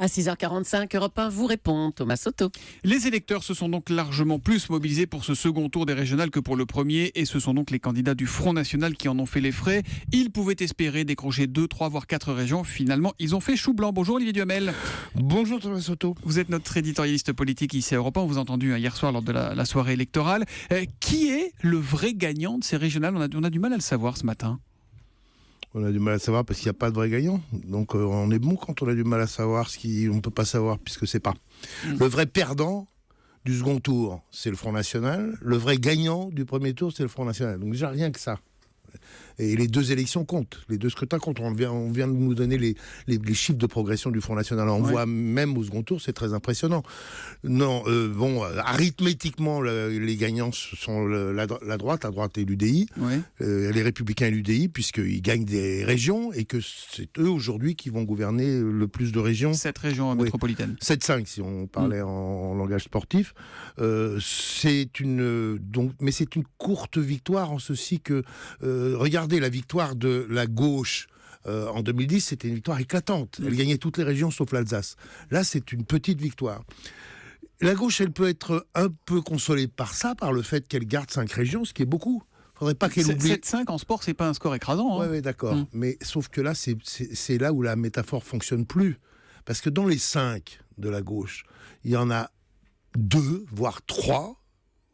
À 6h45, Europe 1 vous répond, Thomas Soto. Les électeurs se sont donc largement plus mobilisés pour ce second tour des régionales que pour le premier, et ce sont donc les candidats du Front National qui en ont fait les frais. Ils pouvaient espérer décrocher 2, 3 voire 4 régions. Finalement, ils ont fait chou blanc. Bonjour Olivier Duhamel. Bonjour Thomas Soto. Vous êtes notre éditorialiste politique ici à Europe 1. On vous a entendu hier soir lors de la soirée électorale. Qui est le vrai gagnant de ces régionales ? On a du mal à le savoir ce matin. On a du mal à savoir parce qu'il n'y a pas de vrai gagnant. Donc on est bon quand on a du mal à savoir ce qu'on ne peut pas savoir puisque c'est pas. Le vrai perdant du second tour, c'est le Front National. Le vrai gagnant du premier tour, c'est le Front National. Donc déjà rien que ça. Et les deux élections comptent, les deux scrutins comptent. On vient de nous donner les chiffres de progression du Front National. On voit même au second tour, c'est très impressionnant. Non, arithmétiquement, les gagnants sont la droite et l'UDI, les Républicains et l'UDI, puisqu'ils gagnent des régions et que c'est eux aujourd'hui qui vont gouverner le plus de régions. 7 régions métropolitaines. 7-5 si on parlait en langage sportif. Mais c'est une courte victoire en ceci que regardez la victoire de la gauche en 2010, c'était une victoire éclatante. Elle gagnait toutes les régions sauf l'Alsace. Là, c'est une petite victoire. La gauche, elle peut être un peu consolée par ça, par le fait qu'elle garde 5 régions, ce qui est beaucoup. Faudrait pas qu'elle oublie. 7-5 en sport, c'est pas un score écrasant. Oui, d'accord. Mais sauf que là, c'est là où la métaphore fonctionne plus. Parce que dans les 5 de la gauche, il y en a 2, voire 3,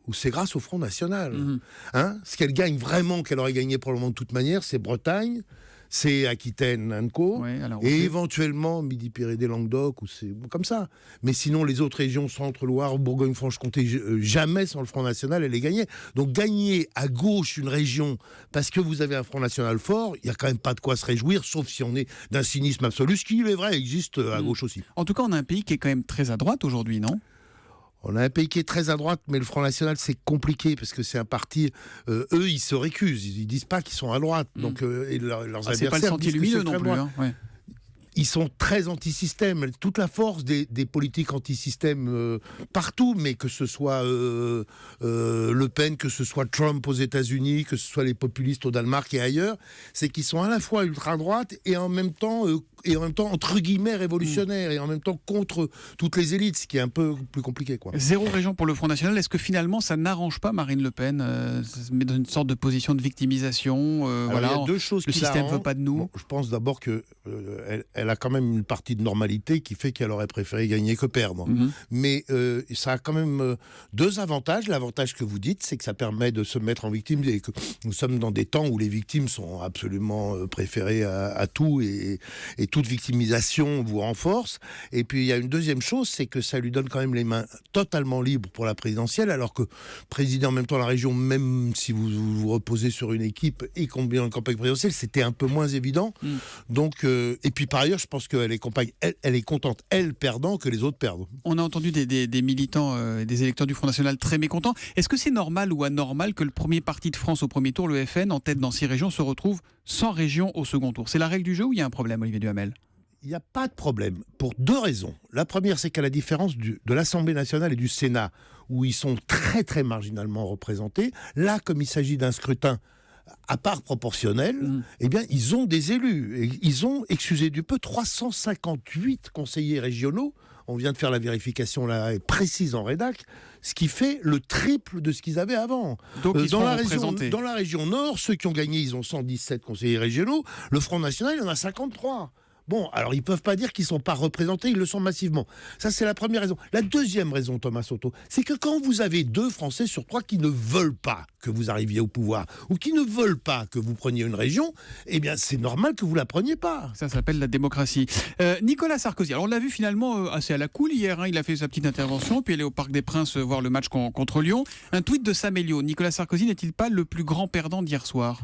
où c'est grâce au Front National. Ce qu'elle gagne vraiment, qu'elle aurait gagné probablement de toute manière, c'est Bretagne, c'est Aquitaine, Co, et éventuellement Midi-Pyrénées, Languedoc, ou c'est comme ça. Mais sinon, les autres régions, Centre-Loire, Bourgogne-Franche-Comté, jamais sans le Front National, elle les gagnait. Donc gagner à gauche une région parce que vous avez un Front National fort, il n'y a quand même pas de quoi se réjouir, sauf si on est d'un cynisme absolu, ce qui, il est vrai, existe à gauche aussi. En tout cas, on a un pays qui est quand même très à droite aujourd'hui, non ? On a un pays qui est très à droite, mais le Front National, c'est compliqué, parce que c'est un parti... eux, ils se récusent, ils disent pas qu'ils sont à droite. Donc, et leurs adversaires... C'est pas le sentier lumineux non plus, Ils sont très anti-système. Toute la force des politiques anti-système partout, mais que ce soit Le Pen, que ce soit Trump aux États-Unis, que ce soit les populistes au Danemark et ailleurs, c'est qu'ils sont à la fois ultra-droite et en même temps entre guillemets révolutionnaires et en même temps contre toutes les élites, ce qui est un peu plus compliqué, quoi. 0 région pour le Front National. Est-ce que finalement ça n'arrange pas Marine Le Pen, ça se met dans une sorte de position de victimisation, il y a deux choses le système ne veut pas de nous. Bon, je pense d'abord que elle a quand même une partie de normalité qui fait qu'elle aurait préféré gagner que perdre. Mais ça a quand même 2 avantages. L'avantage que vous dites, c'est que ça permet de se mettre en victime et que nous sommes dans des temps où les victimes sont absolument préférées à tout et toute victimisation vous renforce. Et puis il y a une deuxième chose, c'est que ça lui donne quand même les mains totalement libres pour la présidentielle, alors que présider en même temps la région, même si vous reposez sur une équipe et combien en campagne présidentielle, c'était un peu moins évident. Donc, et puis par ailleurs, je pense qu'elle est elle est contente, elle perdant, que les autres perdent. On a entendu des militants et des électeurs du Front National très mécontents. Est-ce que c'est normal ou anormal que le premier parti de France au premier tour, le FN, en tête dans 6 régions, se retrouve sans région au second tour ? C'est la règle du jeu ou il y a un problème, Olivier Duhamel ? Il n'y a pas de problème, pour 2 raisons. La première, c'est qu'à la différence de l'Assemblée nationale et du Sénat, où ils sont très très marginalement représentés, là, comme il s'agit d'un scrutin à part proportionnel, eh bien, ils ont des élus. Et ils ont, excusez du peu, 358 conseillers régionaux. On vient de faire la vérification là, précise en rédac, ce qui fait le triple de ce qu'ils avaient avant. Donc ils dans la région Nord, ceux qui ont gagné, ils ont 117 conseillers régionaux. Le Front National, il en a 53. Bon, alors ils peuvent pas dire qu'ils sont pas représentés, ils le sont massivement. Ça, c'est la première raison. La deuxième raison, Thomas Soto, c'est que quand vous avez 2 Français sur 3 qui ne veulent pas que vous arriviez au pouvoir, ou qui ne veulent pas que vous preniez une région, eh bien, c'est normal que vous la preniez pas. Ça s'appelle la démocratie. Nicolas Sarkozy, alors on l'a vu finalement assez à la cool hier, il a fait sa petite intervention, puis il est au Parc des Princes voir le match contre Lyon. Un tweet de Samelio. Nicolas Sarkozy n'est-il pas le plus grand perdant d'hier soir ?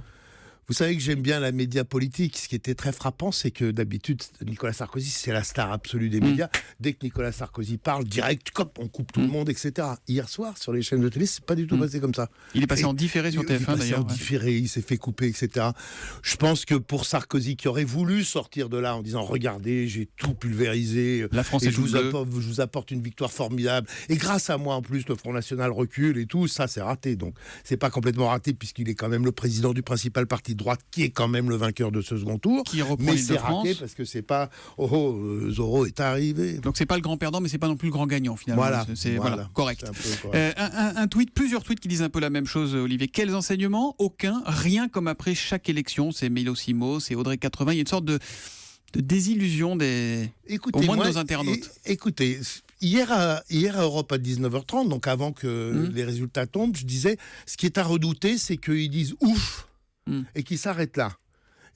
Vous savez que j'aime bien la média politique. Ce qui était très frappant, c'est que d'habitude, Nicolas Sarkozy, c'est la star absolue des médias. Dès que Nicolas Sarkozy parle, direct, on coupe tout le monde, etc. Hier soir, sur les chaînes de télé, c'est pas du tout passé comme ça. Il est passé en différé sur TF1 d'ailleurs. Il est passé en différé, il s'est fait couper, etc. Je pense que pour Sarkozy, qui aurait voulu sortir de là en disant « Regardez, j'ai tout pulvérisé, la France est je vous apporte une victoire formidable. Et grâce à moi, en plus, le Front National recule et tout. » Ça, c'est raté. Donc, c'est pas complètement raté puisqu'il est quand même le président du principal parti droite, qui est quand même le vainqueur de ce second tour. Qui reprend mais l'Île de c'est France. raté parce que c'est pas Zorro est arrivé. Donc c'est pas le grand perdant, mais c'est pas non plus le grand gagnant finalement. Voilà, C'est correct. C'est un peu correct. Un tweet, plusieurs tweets qui disent un peu la même chose, Olivier. Quels enseignements? Aucun, rien comme après chaque élection. C'est Milo Simo, c'est Audrey 80. Il y a une sorte de désillusion au moins de nos internautes. Écoutez, hier à Europe à 19h30, donc avant que les résultats tombent, je disais, ce qui est à redouter, c'est qu'ils disent ouf et qu'ils s'arrêtent là.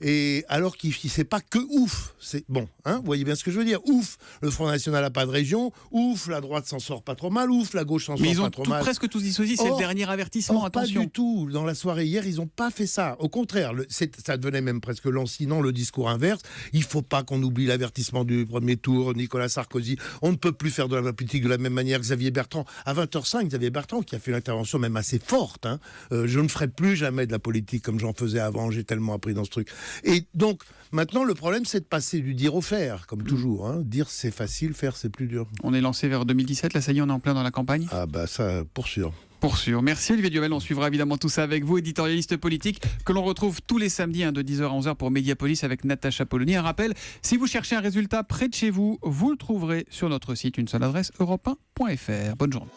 Et alors qu'il ne sait pas que ouf, c'est bon, vous voyez bien ce que je veux dire. Ouf, le Front National n'a pas de région. Ouf, la droite s'en sort pas trop mal. Ouf, la gauche s'en sort pas trop mal. Mais ils ont presque tous dit ceci, c'est le dernier avertissement. Attention. Pas du tout. Dans la soirée hier, ils n'ont pas fait ça. Au contraire, ça devenait même presque lancinant, le discours inverse. Il ne faut pas qu'on oublie l'avertissement du premier tour. Nicolas Sarkozy, on ne peut plus faire de la politique de la même manière. Xavier Bertrand, à 20h05, Xavier Bertrand qui a fait une intervention même assez forte. Je ne ferai plus jamais de la politique comme j'en faisais avant. J'ai tellement appris dans ce truc. Et donc, maintenant, le problème, c'est de passer du dire au faire, comme toujours. Dire, c'est facile, faire, c'est plus dur. On est lancé vers 2017, là, ça y est, on est en plein dans la campagne. Ah bah ça, pour sûr. Pour sûr. Merci Olivier Duhamel, on suivra évidemment tout ça avec vous, éditorialiste politique, que l'on retrouve tous les samedis de 10h à 11h pour Mediapolis avec Natacha Polony. Un rappel, si vous cherchez un résultat près de chez vous, vous le trouverez sur notre site, une seule adresse, europe1.fr. Bonne journée.